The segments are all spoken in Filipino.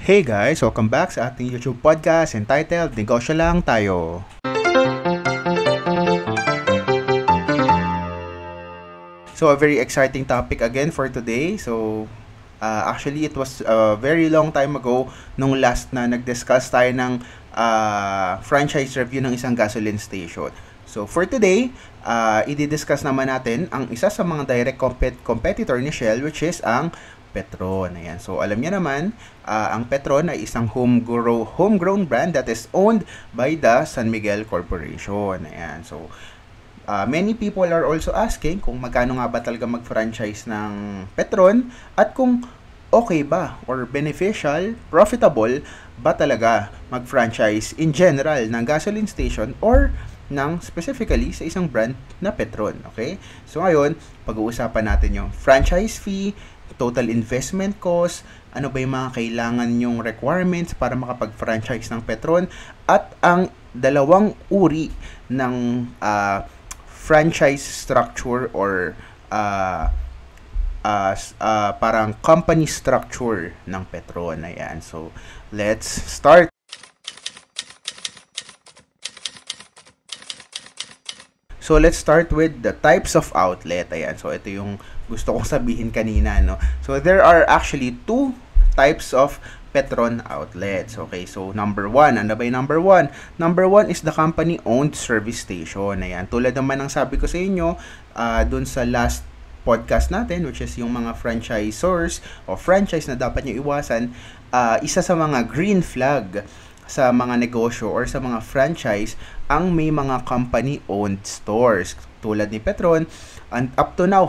Hey guys, welcome back sa ating YouTube podcast entitled Negosyo Lang Tayo. So a very exciting topic again for today. Actually it was a very long time ago nung last na nag-discuss tayo ng franchise review ng isang gasoline station. So for today, i-discuss naman natin ang isa sa mga direct competitor ni Shell, which is ang Petron. Ayan. So alam niyo naman, ang Petron ay isang homegrown brand that is owned by the San Miguel Corporation. Ayan. So many people are also asking kung magkano nga ba talaga mag-franchise ng Petron at kung okay ba or beneficial, profitable ba talaga mag-franchise in general ng gasoline station or ng specifically sa isang brand na Petron. Okay? So ngayon, pag-uusapan natin yung franchise fee, total investment cost, ano ba yung mga kailangan yung requirements para makapag-franchise ng Petron, at ang dalawang uri ng franchise structure or parang company structure ng Petron. Ayan. So, let's start. So, let's start with the types of outlet. Ayan. So, ito yung gusto kong sabihin kanina, no? So, there are actually two types of Petron outlets. Okay, so number one. Ano ba yung number one? Number one is the company-owned service station. Ayan. Tulad naman ng sabi ko sa inyo, dun sa last podcast natin, which is yung mga franchisors o franchise na dapat nyo iwasan, isa sa mga green flag sa mga negosyo or sa mga franchise ang may mga company-owned stores. Tulad ni Petron, and up to now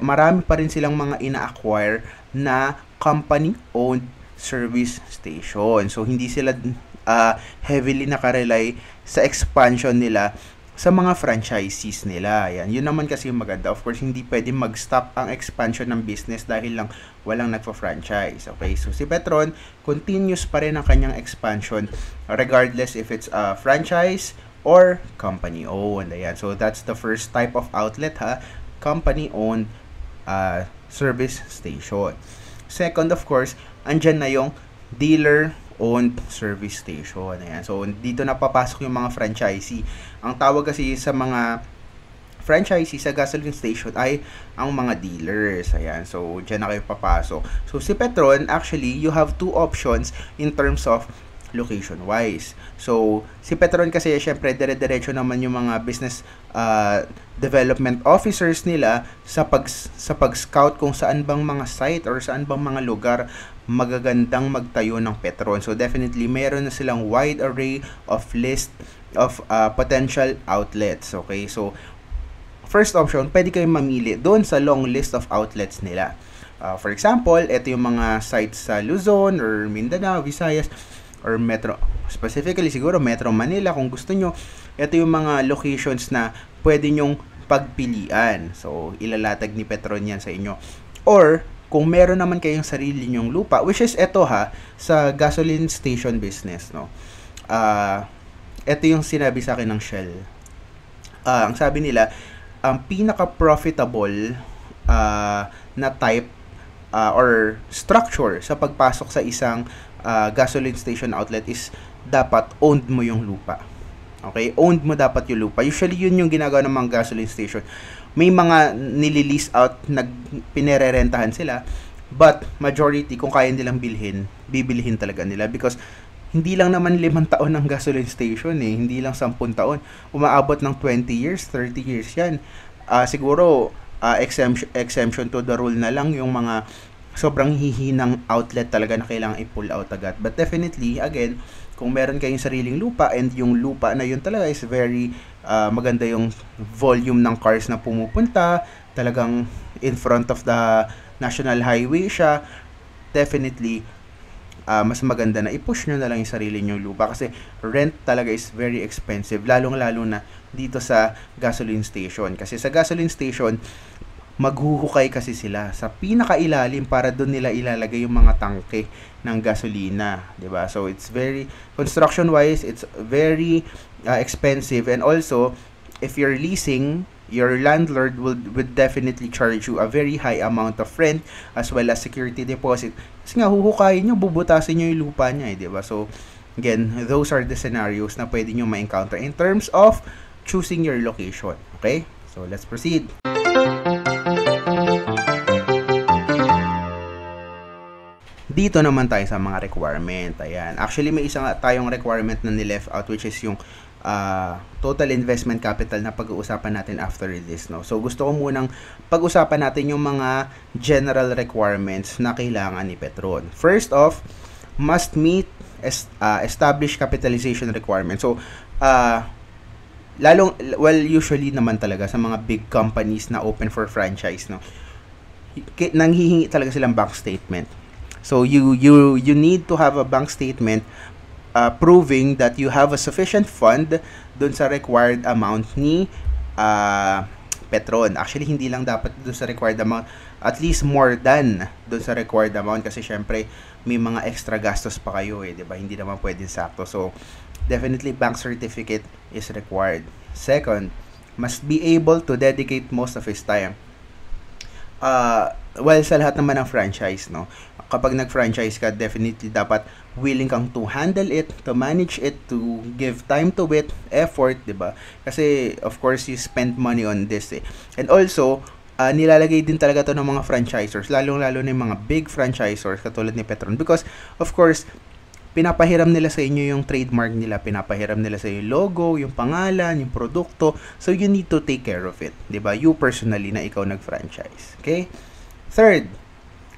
marami pa rin silang mga ina-acquire na company-owned service station. So, hindi sila heavily nakarely sa expansion nila sa mga franchisees nila. Yan. Yun naman kasi yung maganda. Of course, hindi pwede mag-stop ang expansion ng business dahil lang walang nagpa-franchise. Okay? So, si Petron, continuous pa rin ang kanyang expansion regardless if it's a franchise or company-owned. Ayan. So, that's the first type of outlet, company-owned service station. Second, of course, andyan na yung dealer-owned service station. Ayan. So, dito na papasok yung mga franchisee. Ang tawag kasi sa mga franchisee sa gasoline station ay ang mga dealers. Ayan. So, dyan na kayo papasok. So, si Petron, actually, you have two options in terms of location-wise. So, si Petron kasi, syempre, dire-diretso naman yung mga business development officers nila sa pag-scout kung saan bang mga site or saan bang mga lugar magagandang magtayo ng Petron. So, definitely, meron na silang wide array of list of potential outlets. Okay? So, first option, pwede kayong mamili doon sa long list of outlets nila. For example, ito yung mga sites sa Luzon or Mindanao, Visayas, or Metro, specifically siguro Metro Manila kung gusto nyo. Ito yung mga locations na pwede nyong pagpilian. So, ilalatag ni Petron yan sa inyo. Or, kung meron naman kayong sarili nyong lupa, which is ito sa gasoline station business, no? Ito yung sinabi sa akin ng Shell. Ang sabi nila, ang pinaka-profitable na type or structure sa pagpasok sa isang gasoline station outlet is dapat owned mo yung lupa. Okay? Owned mo dapat yung lupa. Usually, yun yung ginagawa ng mga gasoline station. May mga nililease out, pinererentahan sila, but majority, kung kaya nilang bibilhin talaga nila because hindi lang naman 5 taon ng gasoline station hindi lang 10 taon. Umaabot ng 20 years, 30 years yan. Siguro, exemption to the rule na lang yung mga sobrang hihinang outlet talaga na kailangan i-pull out agad. But definitely, again, kung meron kayong sariling lupa and yung lupa na yun talaga is very maganda yung volume ng cars na pumupunta, talagang in front of the national highway siya, definitely, mas maganda na i-push nyo na lang yung sarili nyo lupa kasi rent talaga is very expensive, lalong-lalo na dito sa gasoline station. Kasi sa gasoline station, maghuhukay kasi sila sa pinakailalim para doon nila ilalagay yung mga tangke ng gasolina, 'di ba? So it's very construction wise, it's very expensive, and also if you're leasing, your landlord would definitely charge you a very high amount of rent as well as security deposit Kasi nga, huhukayin nyo, bubutasin nyo yung lupa niya, di ba? So, again, those are the scenarios na pwede nyo ma-encounter in terms of choosing your location. Okay? So, let's proceed. Dito naman tayo sa mga requirement. Ayan. Actually, may isa nga tayong requirement na ni-left out, which is yung total investment capital na pag-uusapan natin after this, no? So, gusto ko munang pag-usapan natin yung mga general requirements na kailangan ni Petron. First off, must meet established capitalization requirements. So, usually naman talaga sa mga big companies na open for franchise, no? Nanghihingi talaga silang bank statement. So, you need to have a bank statement proving that you have a sufficient fund dun sa required amount ni Petron. Actually, hindi lang dapat dun sa required amount, at least more than dun sa required amount, kasi syempre may mga extra gastos pa kayo, di ba? Hindi naman pwedeng sakto. So, definitely bank certificate is required. Second, must be able to dedicate most of his time. Well, sa lahat naman ng franchise, no? Kapag nag-franchise ka, definitely dapat willing kang to handle it, to manage it, to give time to it, effort, diba? Kasi, of course, you spend money on this, eh. And also, nilalagay din talaga to ng mga franchisors, lalong-lalo na yung mga big franchisors, katulad ni Petron. Because, of course, pinapahiram nila sa inyo yung trademark nila, pinapahiram nila sa inyo yung logo, yung pangalan, yung produkto. So, you need to take care of it, diba? You personally na ikaw nag-franchise. Okay? Third,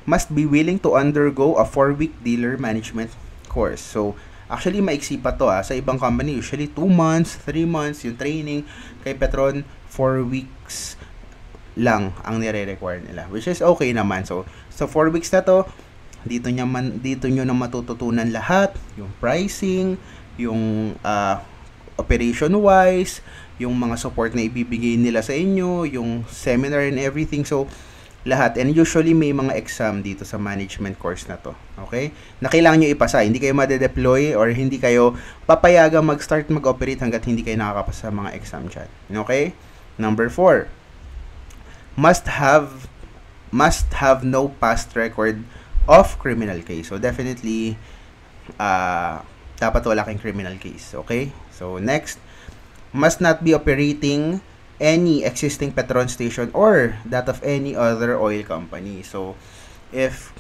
must be willing to undergo a 4-week dealer management course. So, actually, maiksi pa to. Sa ibang company, usually 2 months, 3 months, yung training. Kay Petron, 4 weeks lang ang nire-require nila. Which is okay naman. So 4 weeks na to, dito nyo na matututunan lahat. Yung pricing, yung operation-wise, yung mga support na ibibigay nila sa inyo, yung seminar and everything. So, lahat. And usually may mga exam dito sa management course na to. Okay? Na kailangan nyo ipasa. Hindi kayo madedeploy or hindi kayo papayagang mag-start mag-operate hanggat hindi kayo nakakapasa sa mga exam dyan. Okay? Number 4. Must have no past record of criminal case. So, definitely, dapat wala kang criminal case. Okay? So, next, must not be operating any existing Petron station or that of any other oil company. So, if,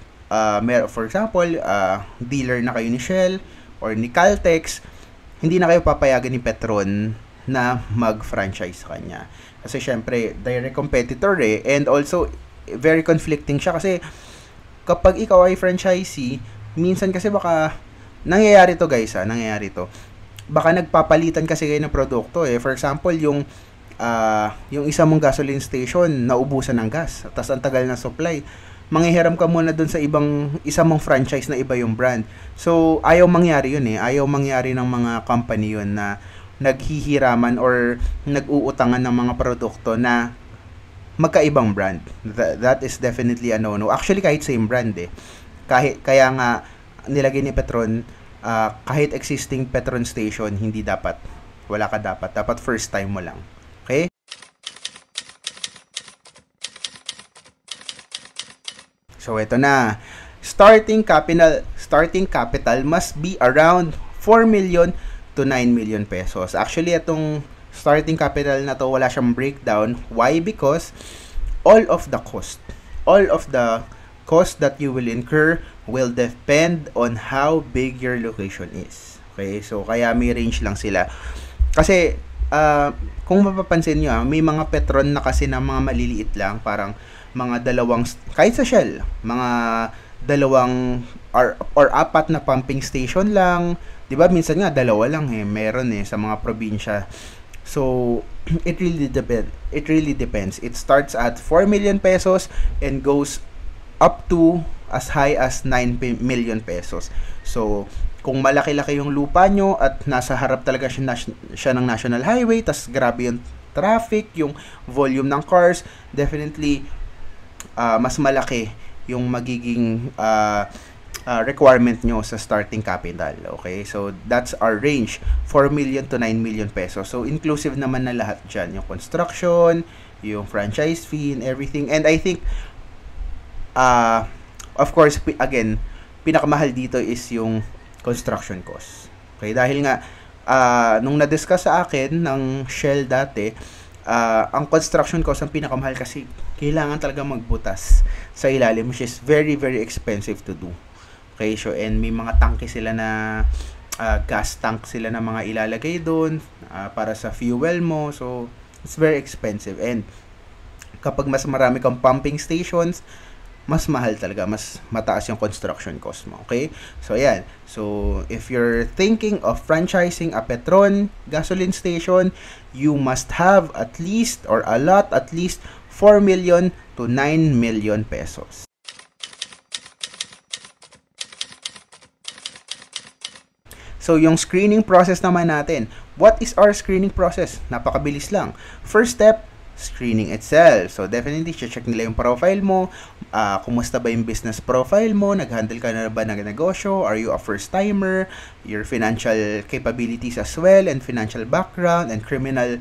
for example, dealer na kayo ni Shell or ni Caltex, hindi na kayo papayagan ni Petron na mag-franchise sa kanya. Kasi, syempre, direct competitor eh. And also, very conflicting siya kasi kapag ikaw ay franchisee, minsan kasi baka, nangyayari to guys nangyayari to. Baka nagpapalitan kasi kayo ng produkto eh. For example, yung isa mong gasoline station naubusan ng gas, tapos ang tagal na supply, manghihiram ka muna dun sa isa mong franchise na iba yung brand. So, ayaw mangyari yun eh. Ayaw mangyari ng mga company yun na naghihiraman or nag-uutangan ng mga produkto na magkaibang brand. That is definitely a no-no. Actually, kahit same brand eh. Kaya nga, nilagay ni Petron, kahit existing Petron station, hindi dapat. Wala ka dapat. Dapat first time mo lang. Okay? So, ito na. Starting capital must be around 4 million to 9 million pesos. Actually, itong starting capital na to, wala siyang breakdown. Why? Because all of the cost that you will incur will depend on how big your location is. Okay? So, kaya may range lang sila. Kasi, kung mapapansin nyo, may mga Petron na kasi na mga maliliit lang, parang mga dalawang, kahit sa Shell, mga dalawang or apat na pumping station lang. Diba? Minsan nga, dalawa lang meron sa mga probinsya. So, it really depends. It starts at 4 million pesos and goes up to as high as 9 million pesos. So, kung malaki-laki yung lupa nyo at nasa harap talaga siya ng national highway, tas grabe yung traffic, yung volume ng cars, definitely mas malaki yung magiging requirement nyo sa starting capital. Okay? So, that's our range, 4 million to 9 million pesos. So, inclusive naman na lahat dyan. Yung construction, yung franchise fee, and everything. And I think, of course, again, pinakamahal dito is yung construction cost. Okay, dahil nga nung na-discuss sa akin ng Shell dati, ang construction cost ang pinakamahal kasi kailangan talaga magbutas sa ilalim, which is very very expensive to do. Okay, so and may mga tangke sila na gas tank sila na mga ilalagay doon para sa fuel mo. So it's very expensive, and kapag mas marami kang pumping stations, mas mahal talaga, mas mataas yung construction cost mo. Okay? So, ayan. So, if you're thinking of franchising a Petron gasoline station, you must have at least, or allot at least 4 million to 9 million pesos. So, yung screening process naman natin. What is our screening process? Napakabilis lang. First step, screening itself. So, definitely, check nila yung profile mo. Kumusta ba yung business profile mo? Nag-handle ka na ba ng negosyo? Are you a first-timer? Your financial capabilities as well, and financial background, and criminal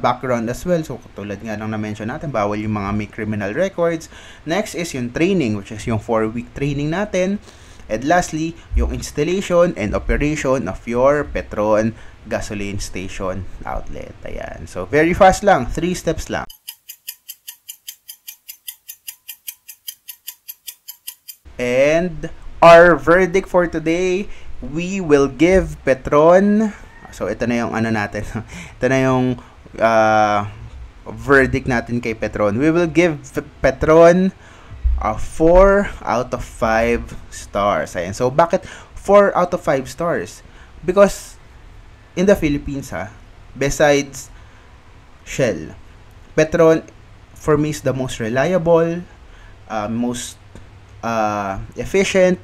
background as well. So, tulad nga lang na-mention natin, bawal yung mga may criminal records. Next is yung training, which is yung 4-week training natin. And lastly, yung installation and operation of your Petron gasoline station outlet. Ayan. So, very fast lang. 3 steps lang. And our verdict for today, we will give Petron, so ito na yung ano natin. Ito na yung verdict natin kay Petron. We will give Petron 4 out of 5 stars. Ayan. So, bakit 4 out of 5 stars? Because in the Philippines, besides Shell, Petron for me is the most reliable, most efficient,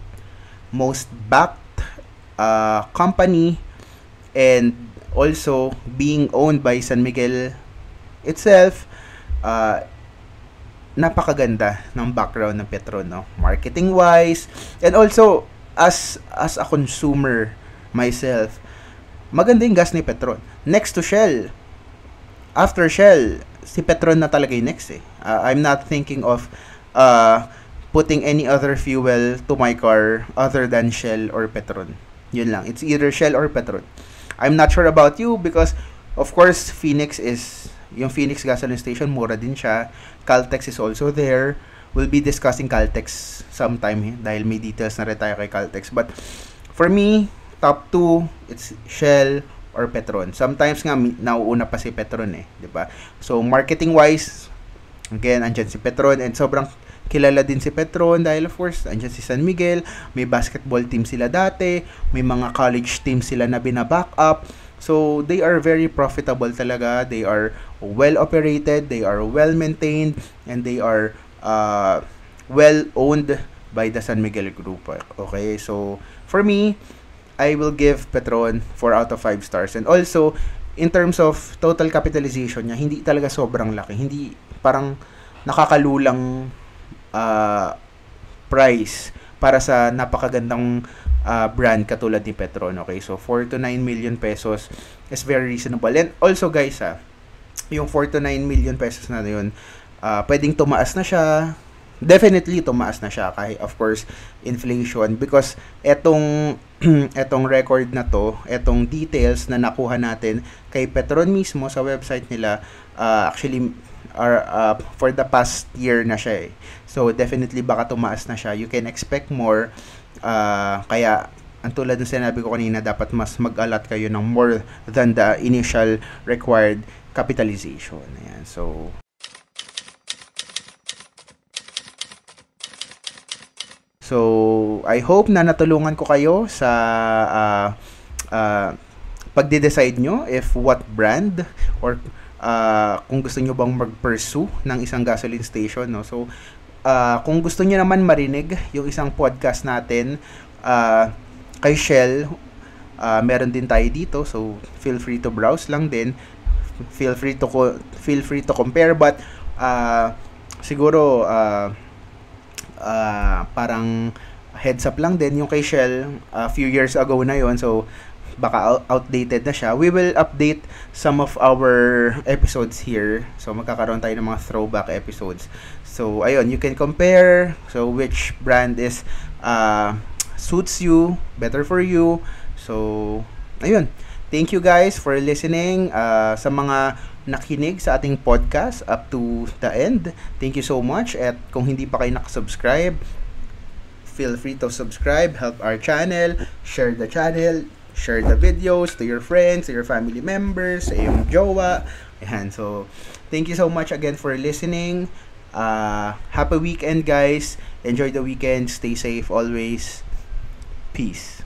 most backed company, and also being owned by San Miguel itself. Napakaganda ng background ng Petron, no? Marketing wise, and also as a consumer myself, maganda yung gas ni Petron. Next to Shell, after Shell, si Petron na talaga yung next I'm not thinking of putting any other fuel to my car other than Shell or Petron. Yun lang. It's either Shell or Petron. I'm not sure about you because of course yung Phoenix gasoline station, mura din siya. Caltex is also there. We'll be discussing Caltex sometime dahil may details na rin tayo kay Caltex. But for me, top 2, it's Shell or Petron. Sometimes nga nauuna pa si Petron di ba? So marketing wise, again, andyan si Petron, and sobrang kilala din si Petron dahil of course andyan si San Miguel, may basketball team sila dati, may mga college team sila na binaback up. So they are very profitable talaga. They are well operated, they are well maintained, and they are well owned by the San Miguel Group. Okay, so for me, I will give Petron 4 out of 5 stars. And also, in terms of total capitalization niya, hindi talaga sobrang laki. Hindi parang nakakalulang price para sa napakagandang brand katulad ni Petron. Okay, so 4 to 9 million pesos is very reasonable. And also guys, yung 4 to 9 million pesos na yun, pwedeng tumaas na siya. Definitely tumaas na siya kahit of course inflation, because etong record na to, etong details na nakuha natin kay Petron mismo sa website nila, actually for the past year na siya So definitely baka tumaas na siya. You can expect more. Kaya ang tulad ng sinabi ko kanina, dapat mas mag-allot kayo ng more than the initial required capitalization. Ayan. So, I hope na natulungan ko kayo sa pagde-decide nyo if what brand or kung gusto nyo bang mag-pursue ng isang gasoline station. No? So, kung gusto nyo naman marinig yung isang podcast natin kay Shell, meron din tayo dito. So, feel free to browse lang din. Feel free to compare, but siguro parang heads up lang din yung kay Shell, a few years ago na yon, so baka outdated na siya. We will update some of our episodes here, so magkakaroon tayo ng mga throwback episodes. So ayun, you can compare so which brand is suits you, better for you. So, ayun. Thank you guys for listening. Sa mga nakinig sa ating podcast up to the end, thank you so much. At kung hindi pa kayo nakasubscribe, feel free to subscribe, help our channel, share the videos to your friends, to your family members, sa iyong jowa. Ayan, so, thank you so much again for listening. Happy weekend, guys. Enjoy the weekend. Stay safe always. Peace.